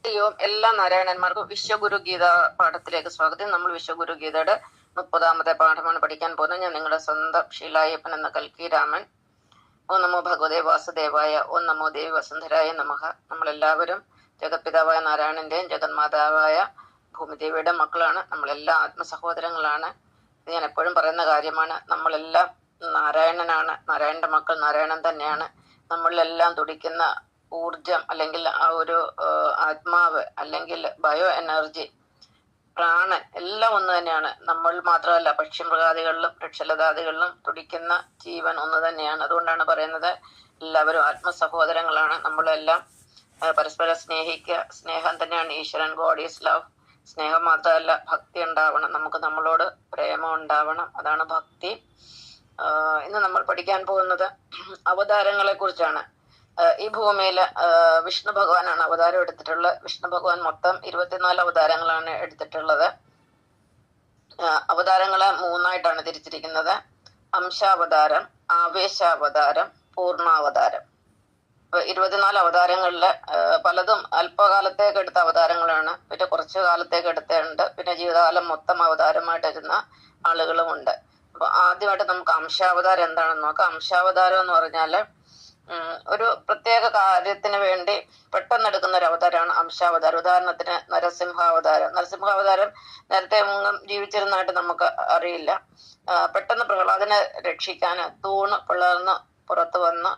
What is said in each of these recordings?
ഹരിയോം എല്ലാ നാരായണന്മാർക്കും വിശ്വഗുരു ഗീത പാഠത്തിലേക്ക് സ്വാഗതം. നമ്മൾ വിശ്വഗുരു ഗീതയുടെ 30ാമത്തെ പാഠമാണ് പഠിക്കാൻ പോകുന്നത്. ഞാൻ നിങ്ങളുടെ സ്വന്തം ശീലായപ്പൻ എന്ന കൽക്കി രാമൻ. ഓം നമോ ഭഗവതേ വാസുദേവായ, ഓം നമോ ദേവി വസുന്ധരായ നമഃ. നമ്മളെല്ലാവരും ജഗത്പിതാവായ നാരായണന്റെയും ജഗന്മാതാവായ ഭൂമിദേവിയുടെ മക്കളാണ്. നമ്മളെല്ലാം ആത്മസഹോദരങ്ങളാണ്. ഇത് ഞാൻ എപ്പോഴും പറയുന്ന കാര്യമാണ്. നമ്മളെല്ലാം നാരായണനാണ്. നാരായണന്റെ മക്കൾ നാരായണൻ തന്നെയാണ്. നമ്മളിലെല്ലാം തുടിക്കുന്ന ഊർജം അല്ലെങ്കിൽ ആ ഒരു ആത്മാവ് അല്ലെങ്കിൽ ബയോ എനർജി, പ്രാണൻ എല്ലാം ഒന്ന് തന്നെയാണ്. നമ്മൾ മാത്രമല്ല, പക്ഷിമൃഗാദികളിലും വൃക്ഷലതാദികളിലും തുടിക്കുന്ന ജീവൻ ഒന്ന് തന്നെയാണ്. അതുകൊണ്ടാണ് പറയുന്നത് എല്ലാവരും ആത്മസഹോദരങ്ങളാണ്. നമ്മളെല്ലാം പരസ്പരം സ്നേഹിക്കുക. സ്നേഹം തന്നെയാണ് ഈശ്വരൻ. God is love. സ്നേഹം മാത്രമല്ല, ഭക്തി ഉണ്ടാവണം. നമുക്ക് നമ്മളോട് പ്രേമം ഉണ്ടാവണം. അതാണ് ഭക്തി. ഇന്ന് നമ്മൾ പഠിക്കാൻ പോകുന്നത് അവതാരങ്ങളെ കുറിച്ചാണ്. ഈ ഭൂമിയിൽ വിഷ്ണു ഭഗവാനാണ് അവതാരം എടുത്തിട്ടുള്ളത്. വിഷ്ണു ഭഗവാൻ മൊത്തം 24 അവതാരങ്ങളാണ് എടുത്തിട്ടുള്ളത്. അവതാരങ്ങളെ 3ആയിട്ടാണ് തിരിച്ചിരിക്കുന്നത്: അംശാവതാരം, ആവേശാവതാരം, പൂർണ്ണാവതാരം. 24 അവതാരങ്ങളില് പലതും അല്പകാലത്തേക്ക് എടുത്ത അവതാരങ്ങളാണ്, പിന്നെ കുറച്ചു കാലത്തേക്ക് എടുത്തുണ്ട്, പിന്നെ ജീവിതകാലം മൊത്തം അവതാരമായിട്ടിരുന്ന ആളുകളുമുണ്ട്. അപ്പൊ ആദ്യമായിട്ട് നമുക്ക് അംശാവതാരം എന്താണെന്ന് നോക്കാം. അംശാവതാരം എന്ന് പറഞ്ഞാല് ഒരു പ്രത്യേക കാര്യത്തിന് വേണ്ടി പെട്ടെന്ന് എടുക്കുന്ന ഒരു അവതാരമാണ് അംശാവതാരം. ഉദാഹരണത്തിന് നരസിംഹാവതാരം. നരസിംഹാവതാരം നേരത്തെ ജീവിച്ചിരുന്നതായിട്ട് നമുക്ക് അറിയില്ല. പെട്ടെന്ന് പ്രഹ്ലാദനെ രക്ഷിക്കാൻ തൂണ് പിളർന്ന് പുറത്തു വന്ന്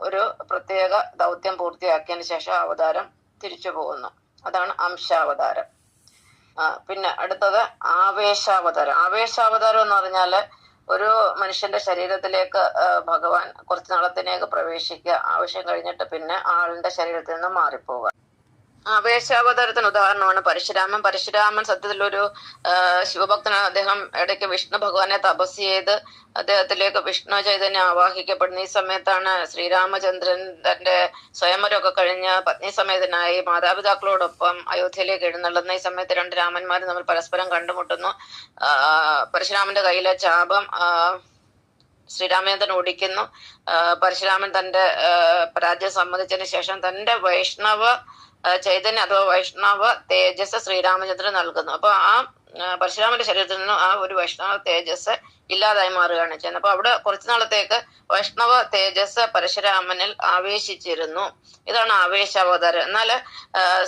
ഒരു പ്രത്യേക ദൗത്യം പൂർത്തിയാക്കിയതിന് ശേഷം അവതാരം തിരിച്ചു പോകുന്നു. അതാണ് അംശാവതാരം. പിന്നെ അടുത്തത് ആവേശാവതാരം. ആവേശാവതാരം എന്ന് പറഞ്ഞാല് ഒരു മനുഷ്യന്റെ ശരീരത്തിലേക്ക് ഭഗവാൻ കുറച്ചു നാളത്തിനേക്ക് പ്രവേശിക്കുക, ആവശ്യം കഴിഞ്ഞിട്ട് പിന്നെ ആളിന്റെ ശരീരത്തിൽ നിന്ന് മാറിപ്പോവുക. ആവേശാവതാരത്തിന് ഉദാഹരണമാണ് പരശുരാമൻ. പരശുരാമൻ സത്യത്തിലൊരു ശിവഭക്തനാണ്. അദ്ദേഹം ഇടയ്ക്ക് വിഷ്ണു ഭഗവാനെ തപസ് ചെയ്ത് അദ്ദേഹത്തിലേക്ക് വിഷ്ണു ചൈതന്യം ആവാഹിക്കപ്പെടുന്ന ഈ സമയത്താണ് ശ്രീരാമചന്ദ്രൻ തന്റെ സ്വയംവരമൊക്കെ കഴിഞ്ഞ് പത്നി സമേതനായി മാതാപിതാക്കളോടൊപ്പം അയോധ്യയിലേക്ക് എഴുന്നള്ളുന്ന ഈ സമയത്ത് 2 രാമന്മാരും തമ്മിൽ പരസ്പരം കണ്ടുമുട്ടുന്നു. പരശുരാമന്റെ കയ്യിലെ ചാപം ശ്രീരാമചന്ദ്രൻ ഓടിക്കുന്നു. പരശുരാമൻ തന്റെ പരാജയം സമ്മതിച്ചതിന് ശേഷം തന്റെ വൈഷ്ണവ ചൈതന്യം അഥവാ വൈഷ്ണവ തേജസ് ശ്രീരാമചന്ദ്രൻ നൽകുന്നു. അപ്പൊ ആ പരശുരാമന്റെ ശരീരത്തിൽ നിന്നും ആ ഒരു വൈഷ്ണവ തേജസ് ഇല്ലാതായി മാറുകയാണ് ചെയ്യുന്നത്. അപ്പൊ അവിടെ കുറച്ചു നാളത്തേക്ക് വൈഷ്ണവ തേജസ് പരശുരാമനിൽ ആവേശിച്ചിരുന്നു. ഇതാണ് ആവേശാവതാരം. എന്നാല്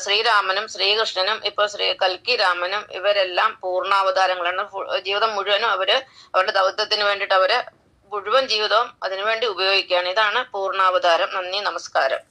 ശ്രീരാമനും ശ്രീകൃഷ്ണനും ഇപ്പൊ കൽക്കി രാമനും ഇവരെല്ലാം പൂർണ്ണാവതാരങ്ങളാണ്. ജീവിതം മുഴുവനും അവരുടെ ദൗത്യത്തിന് വേണ്ടിയിട്ട് മുഴുവൻ ജീവിതവും അതിനുവേണ്ടി ഉപയോഗിക്കുകയാണ്. ഇതാണ് പൂർണ്ണാവതാരം. നന്ദി, നമസ്കാരം.